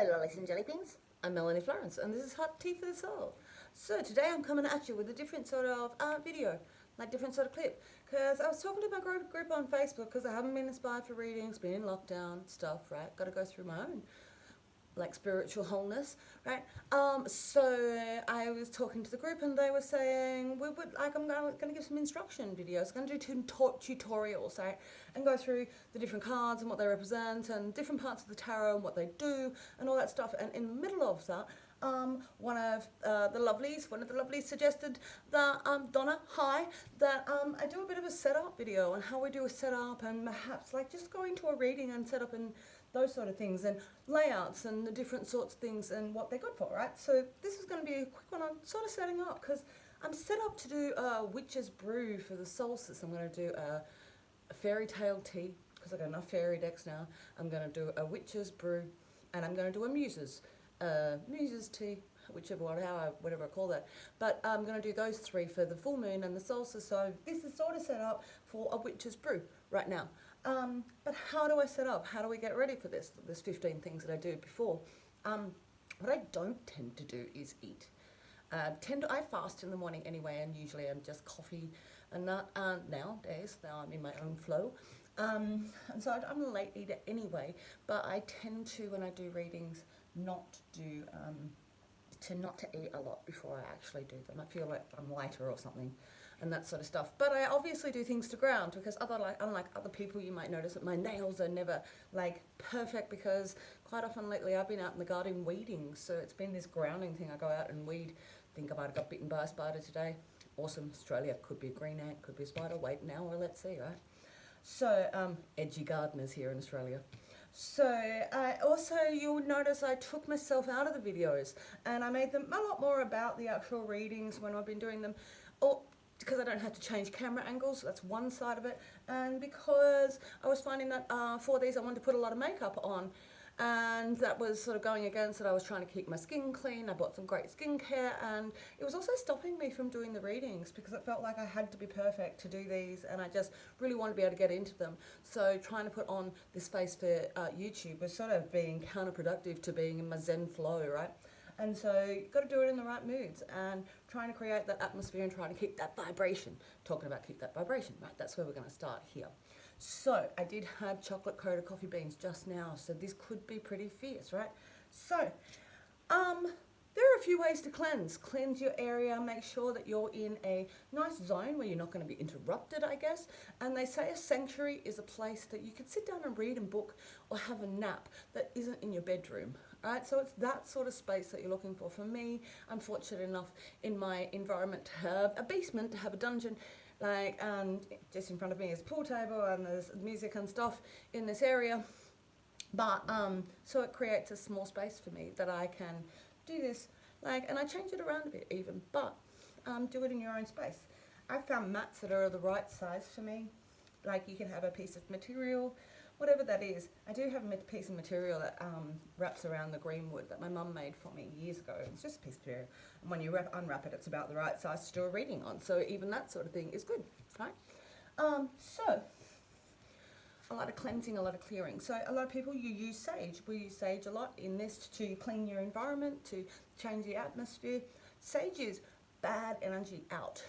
Hello lollies and jelly beans, I'm Melanie Florence and this is Hot Tea for the Soul. So today I'm coming at you with a different sort of video, like different sort of clip, because I was talking to my group on Facebook because I haven't been inspired for readings, been in lockdown, stuff, right, got to go through my own like spiritual wholeness, right? So I was talking to the group and they were saying we would like I'm going to give some instruction videos. I'm going to do tutorials, right, and go through the different cards and what they represent and different parts of the tarot and what they do and all that stuff. And in the middle of that, one of the lovelies suggested that Donna, hi, that I do a bit of a setup video on how we do a setup and perhaps like just going to a reading and setup and those sort of things and layouts and the different sorts of things and what they're good for, right? So this is going to be a quick one on sort of setting up because I'm set up to do a witch's brew for the solstice. I'm going to do a fairy tale tea because I've got enough fairy decks now. I'm going to do a witch's brew and I'm going to do a muses tea, whichever one, whatever I call that. But I'm going to do those three for the full moon and the solstice. So this is sort of set up for a witch's brew right now. But how do I set up? How do we get ready for this? There's 15 things that I do before. What I don't tend to do is eat. I fast in the morning anyway, and usually I'm just coffee and that. Nowadays, now I'm in my own flow. And so I'm a late eater anyway, but I tend to, when I do readings, not to eat a lot before I actually do them. I feel like I'm lighter or something and that sort of stuff. But I obviously do things to ground because unlike other people, you might notice that my nails are never like perfect because quite often lately I've been out in the garden weeding. So it's been this grounding thing. I go out and weed. Think I might have got bitten by a spider today. Awesome. Australia could be a green ant, could be a spider. Wait an hour, let's see, right? So edgy gardeners here in Australia. So also you'll notice I took myself out of the videos and I made them a lot more about the actual readings when I've been doing them, or because I don't have to change camera angles. That's one side of it, and because I was finding that for these I wanted to put a lot of makeup on, and that was sort of going against it. I was trying to keep my skin clean. I bought some great skincare, and it was also stopping me from doing the readings because it felt like I had to be perfect to do these, and I just really wanted to be able to get into them. So trying to put on this face for YouTube was sort of being counterproductive to being in my Zen flow, right? And so you've got to do it in the right moods and trying to create that atmosphere and trying to keep that vibration. Talking about keep that vibration, right? That's where we're going to start here. So I did have chocolate coated coffee beans just now, so this could be pretty fierce, right? So there are a few ways to cleanse. Cleanse your area, make sure that you're in a nice zone where you're not going to be interrupted, I guess. And they say a sanctuary is a place that you can sit down and read a book or have a nap that isn't in your bedroom. Right, so it's that sort of space that you're looking for. For me, I'm fortunate enough in my environment to have a basement, to have a dungeon, like, and just in front of me is a pool table and there's music and stuff in this area. But so it creates a small space for me that I can do this, like, and I change it around a bit even, but do it in your own space. I found mats that are the right size for me. Like you can have a piece of material, whatever that is. I do have a piece of material that wraps around the green wood that my mum made for me years ago. It's just a piece of material. And when you unwrap it, it's about the right size to do a reading on. So even that sort of thing is good, right? So a lot of cleansing, a lot of clearing. So a lot of people, you use sage. We use sage a lot in this to clean your environment, to change the atmosphere. Sage is bad energy out,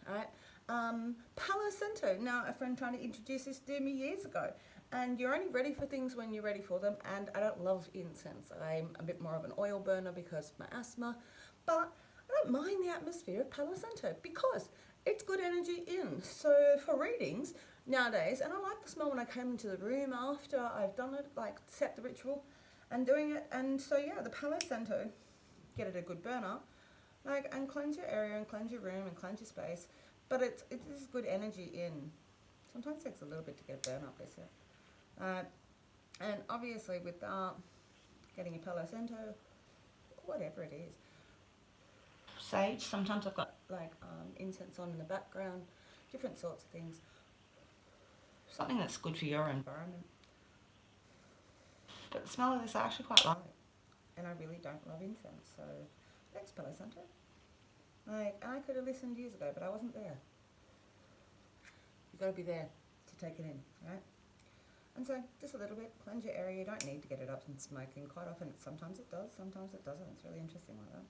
right? Palo Santo. Now, a friend tried to introduce this to me years ago. And you're only ready for things when you're ready for them. And I don't love incense. I'm a bit more of an oil burner because of my asthma. But I don't mind the atmosphere of Palo Santo because it's good energy in. So for readings nowadays, and I like the smell when I came into the room after I've done it, like set the ritual and doing it. And so yeah, the Palo Santo, get it a good burner, like, and cleanse your area and cleanse your room and cleanse your space. But it's good energy in. Sometimes it takes a little bit to get a burn up, is it? And obviously with that, getting a Palo Santo, whatever it is. Sage, sometimes I've got like incense on in the background, different sorts of things. Something that's good for your environment. But the smell of this I actually quite like. And I really don't love incense, so thanks Palo Santo. Like, I could have listened years ago, but I wasn't there. You've got to be there to take it in, right? And so just a little bit, cleanse your area. You don't need to get it up and smoking. Quite often, sometimes it does, sometimes it doesn't. It's really interesting like that.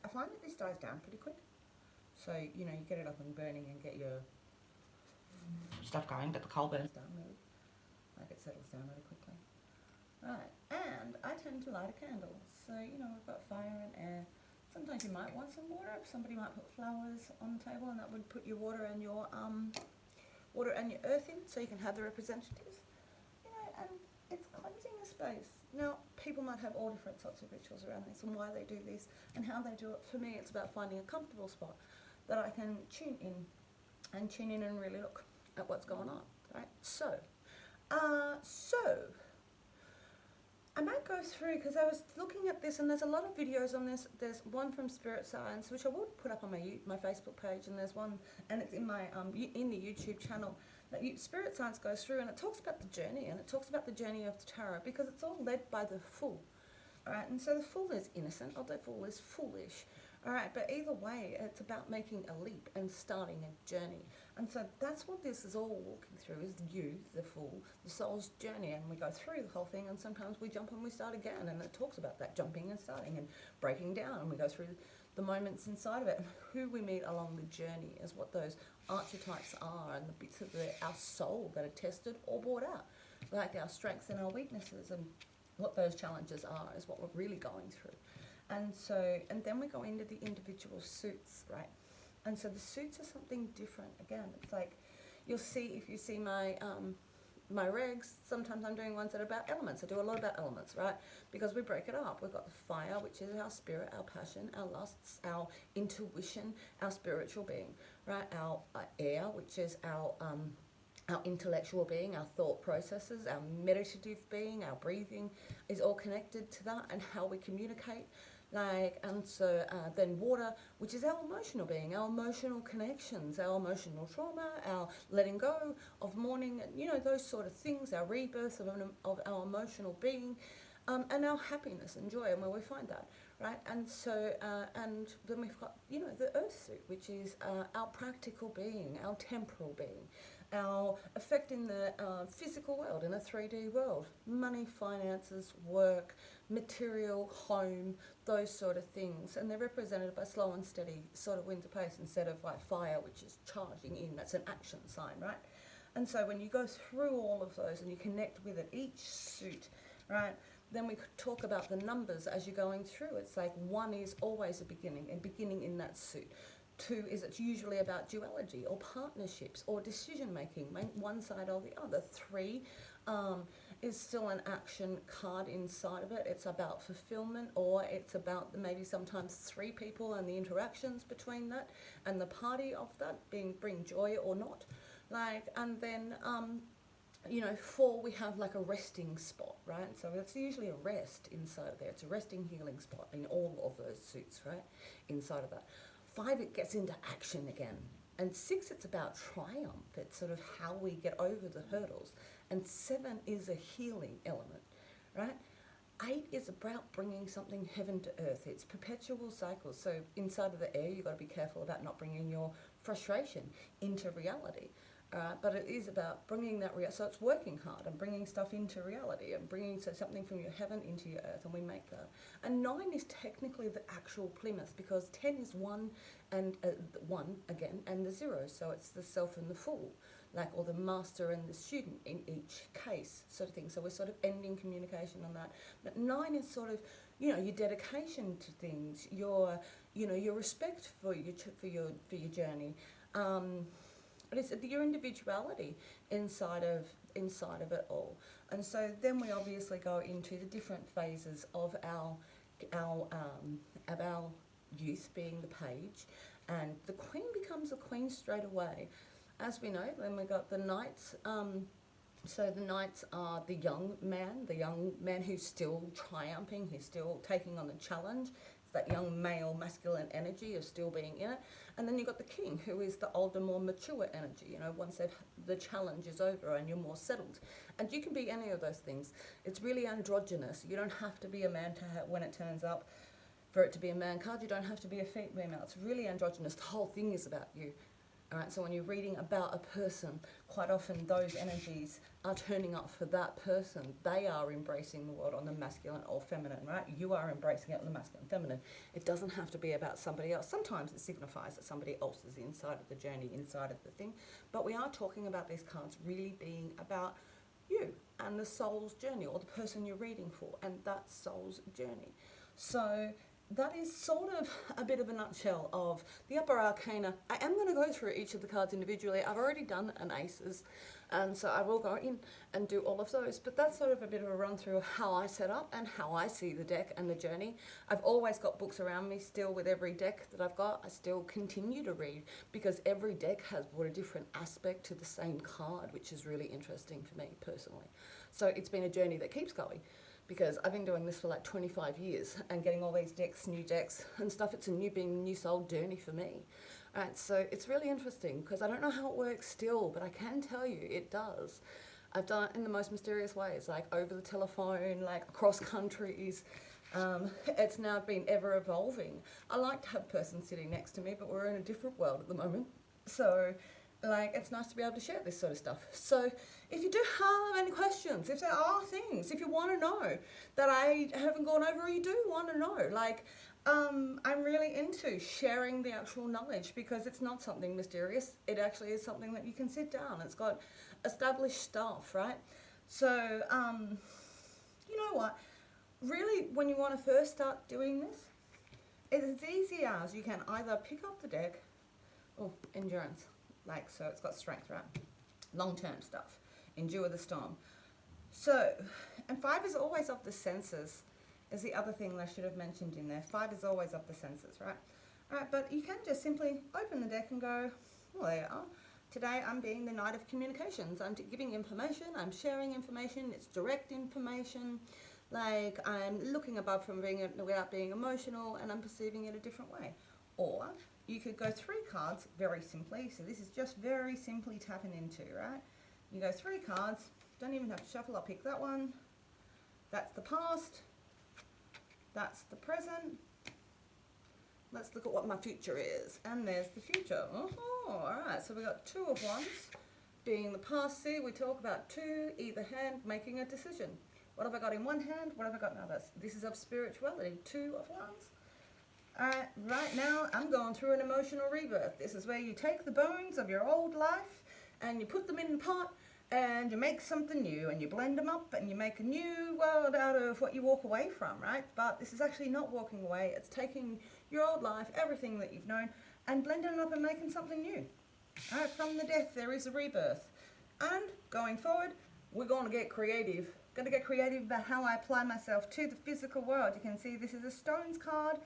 I find that this dies down pretty quick. So, you know, you get it up and burning and get your stuff going, but the coal burns down really. Like it settles down really quickly. Right, and I tend to light a candle. So, you know, we've got fire and air. Sometimes you might want some water. Somebody might put flowers on the table, and that would put your water and your earth in, so you can have the representatives. You know, and it's cleansing a space. Now, people might have all different sorts of rituals around this and why they do this and how they do it. For me, it's about finding a comfortable spot that I can tune in and really look at what's going on, right? So I might go through, because I was looking at this, and there's a lot of videos on this. There's one from Spirit Science, which I will put up on my Facebook page, and there's one, and it's in my in the YouTube channel, that Spirit Science goes through, and it talks about the journey, and it talks about the journey of the tarot, because it's all led by the Fool. All right, and so the Fool is innocent, or the Fool is foolish. All right, but either way, it's about making a leap and starting a journey. And so that's what this is all walking through, is you, the Fool, the soul's journey. And we go through the whole thing, and sometimes we jump and we start again. And it talks about that jumping and starting and breaking down. And we go through the moments inside of it. And who we meet along the journey is what those archetypes are, and the bits of our soul that are tested or brought out. Like our strengths and our weaknesses, and what those challenges are is what we're really going through. And so, and then we go into the individual suits, right? And so the suits are something different. Again, it's like, you'll see, if you see my my regs, sometimes I'm doing ones that are about elements. I do a lot about elements, right? Because we break it up. We've got the fire, which is our spirit, our passion, our lusts, our intuition, our spiritual being, right? Our air, which is our intellectual being, our thought processes, our meditative being, our breathing is all connected to that, and how we communicate. And so then water, which is our emotional being, our emotional connections, our emotional trauma, our letting go of mourning, you know, those sort of things, our rebirth of our emotional being, and our happiness and joy, and where we find that, right? And so, and then we've got, you know, the earth suit, which is our practical being, our temporal being, our effect in the physical world, in a 3D world, money, finances, work, material, home, those sort of things. And they're represented by slow and steady sort of winds of pace, instead of like fire, which is charging in. That's an action sign, right? And so when you go through all of those and you connect with it, each suit, right, then we could talk about the numbers as you're going through. It's like 1 is always a beginning, and beginning in that suit. 2 is, it's usually about duality or partnerships or decision making, one side or the other. 3 is still an action card inside of it. It's about fulfillment, or it's about maybe sometimes 3 people and the interactions between that and the party of that bring joy or not. And then you know, 4, we have like a resting spot, right? So it's usually a rest inside there. It's a resting, healing spot in all of those suits, right? Inside of that. 5, it gets into action again. And 6, it's about triumph. It's sort of how we get over the hurdles. And 7 is a healing element, right? 8 is about bringing something heaven to earth. It's perpetual cycles. So inside of the air, you've got to be careful about not bringing your frustration into reality. But it is about bringing that so it's working hard and bringing stuff into reality and bringing something from your heaven into your earth, and we make that. And 9 is technically the actual Plymouth, because 10 is 1 and 1 again, and the 0. So it's the self and the fool, or the master and the student in each case, sort of thing. So we're sort of ending communication on that. But 9 is sort of, you know, your dedication to things, your respect for your journey. But it's your individuality inside of it all. And so then we obviously go into the different phases of our youth, being the page, and the queen becomes a queen straight away. As we know, then we got the knights. So the knights are the young man who's still triumphing, who's still taking on the challenge. It's that young male masculine energy of still being in it. And then you've got the king, who is the older, more mature energy, you know, once the challenge is over and you're more settled. And you can be any of those things. It's really androgynous. You don't have to be a man when it turns up. For it to be a man card, you don't have to be a female. It's really androgynous. The whole thing is about you. All right, so when you're reading about a person, quite often those energies are turning up for that person. They are embracing the world on the masculine or feminine, right? You are embracing it on the masculine and feminine. It doesn't have to be about somebody else. Sometimes it signifies that somebody else is inside of the journey, inside of the thing. But we are talking about these cards really being about you and the soul's journey, or the person you're reading for, and that soul's journey. So that is sort of a bit of a nutshell of the upper arcana. I am going to go through each of the cards individually. I've already done an aces, and so I will go in and do all of those. But that's sort of a bit of a run through of how I set up and how I see the deck and the journey. I've always got books around me still with every deck that I've got. I still continue to read because every deck has brought a different aspect to the same card, which is really interesting for me personally. So it's been a journey that keeps going, because I've been doing this for like 25 years and getting all these decks, new decks and stuff. It's being a new soul journey for me. All right, so it's really interesting because I don't know how it works still, but I can tell you it does. I've done it in the most mysterious ways, like over the telephone, like across countries. It's now been ever evolving. I like to have a person sitting next to me, but we're in a different world at the moment. So like, it's nice to be able to share this sort of stuff. So if you do have any questions, if there are things, if you want to know that I haven't gone over, or you do want to know, like, I'm really into sharing the actual knowledge, because it's not something mysterious. It actually is something that you can sit down. It's got established stuff, right? So, you know what? Really, when you want to first start doing this, it's as easy as you can either pick up the deck, or endurance. Like, so it's got strength, right? Long-term stuff. Endure the storm. So, and 5 is always of the senses, is the other thing that I should have mentioned in there. 5 is always of the senses, right? All right, but you can just simply open the deck and go, well, there you are. Today I'm being the Knight of Communications. I'm giving information, I'm sharing information, it's direct information. Like, I'm looking above from without being emotional, and I'm perceiving it a different way. Or you could go 3 cards very simply. So this is just very simply tapping into, right? You go 3 cards, don't even have to shuffle. I'll pick that one. That's the past. That's the present. Let's look at what my future is. And there's the future. Oh, all right. So we got 2 of Wands being the past. See, we talk about 2, either hand, making a decision. What have I got in one hand? What have I got in others? This is of spirituality. 2 of Wands. Right now, I'm going through an emotional rebirth. This is where you take the bones of your old life and you put them in a pot and you make something new, and you blend them up and you make a new world out of what you walk away from, right? But this is actually not walking away. It's taking your old life, everything that you've known, and blending it up and making something new. All right, from the death, there is a rebirth. And going forward, we're going to get creative. Going to get creative about how I apply myself to the physical world. You can see this is a stones card.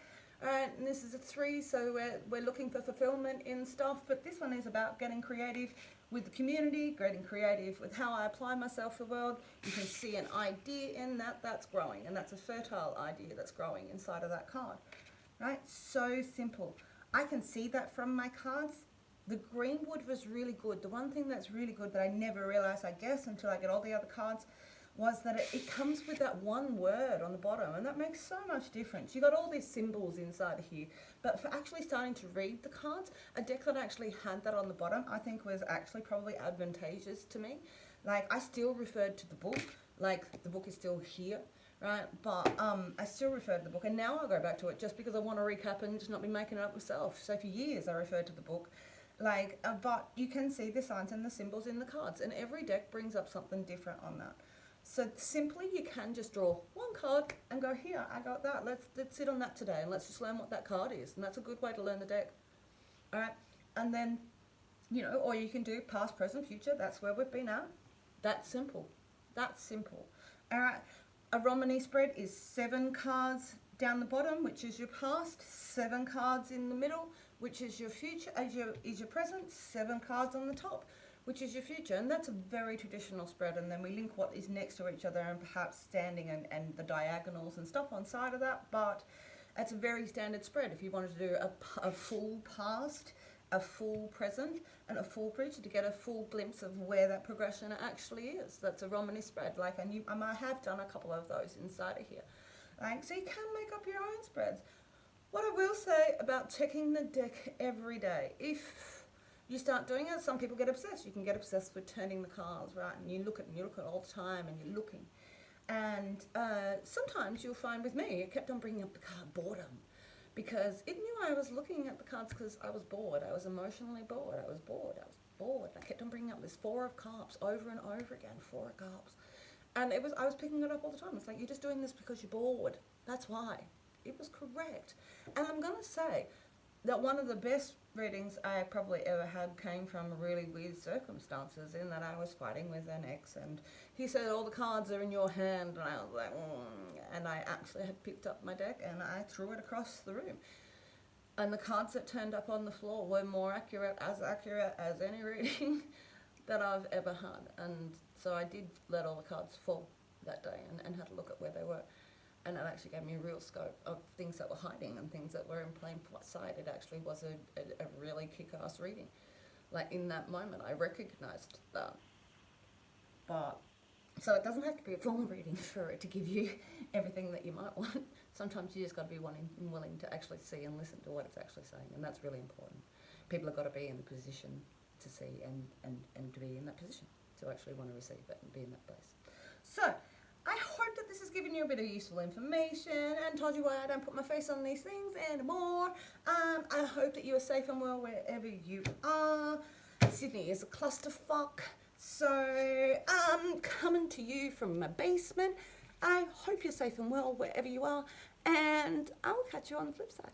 And this is a 3, so we're looking for fulfillment in stuff, but this one is about getting creative with the community, getting creative with how I apply myself to the world. You can see an idea in that that's growing, and that's a fertile idea that's growing inside of that card, right? So simple. I can see that from my cards. The greenwood was really good. The one thing that's really good that I never realized, I guess, until I get all the other cards, was that it comes with that one word on the bottom, and that makes so much difference. You got all these symbols inside of here, but for actually starting to read the cards, a deck that actually had that on the bottom, I think was actually probably advantageous to me. Like, I still referred to the book, like the book is still here, right? But I still refer to the book, and now I'll go back to it just because I want to recap and just not be making it up myself. So for years I referred to the book. Like, but you can see the signs and the symbols in the cards, and every deck brings up something different on that. So simply you can just draw one card and go, here, I got that. Let's sit on that today and let's just learn what that card is. And that's a good way to learn the deck. All right. And then, you know, or you can do past, present, future. That's where we've been at. That's simple. That's simple. All right. A Romany spread is 7 cards down the bottom, which is your past, 7 cards in the middle, which is your future, is your present, 7 cards on the top, which is your future. And that's a very traditional spread, and then we link what is next to each other and perhaps standing and the diagonals and stuff on side of that, but it's a very standard spread. If you wanted to do a full past, a full present, and a full future to get a full glimpse of where that progression actually is, that's a Romany spread. Like, I might have done a couple of those inside of here. Like, so you can make up your own spreads. What I will say about checking the deck every day, if you start doing it, some people get obsessed. You can get obsessed with turning the cards, right? And you look at it all the time, and you're looking. And sometimes you'll find with me, it kept on bringing up the card boredom, because it knew I was looking at the cards because I was bored. I was emotionally bored. I was bored. I kept on bringing up this Four of Cups over and over again, Four of Cups. And I was picking it up all the time. It's like, you're just doing this because you're bored. That's why. It was correct. And I'm going to say that one of the best readings I probably ever had came from really weird circumstances, in that I was fighting with an ex, and he said, all the cards are in your hand, and I was like, and I actually had picked up my deck and I threw it across the room. And the cards that turned up on the floor were more accurate as any reading that I've ever had. And so I did let all the cards fall that day and had a look at where they were. And it actually gave me a real scope of things that were hiding and things that were in plain sight. It actually was a really kick-ass reading. Like, in that moment, I recognised that. But, so it doesn't have to be a full reading for it to give you everything that you might want. Sometimes you just got to be willing to actually see and listen to what it's actually saying, and that's really important. People have got to be in the position to see and to be in that position to actually want to receive it and be in that place. So, I hope that this has given you a bit of useful information and told you why I don't put my face on these things anymore. I hope that you are safe and well wherever you are. Sydney is a clusterfuck, so I'm coming to you from my basement. I hope you're safe and well wherever you are, and I will catch you on the flip side.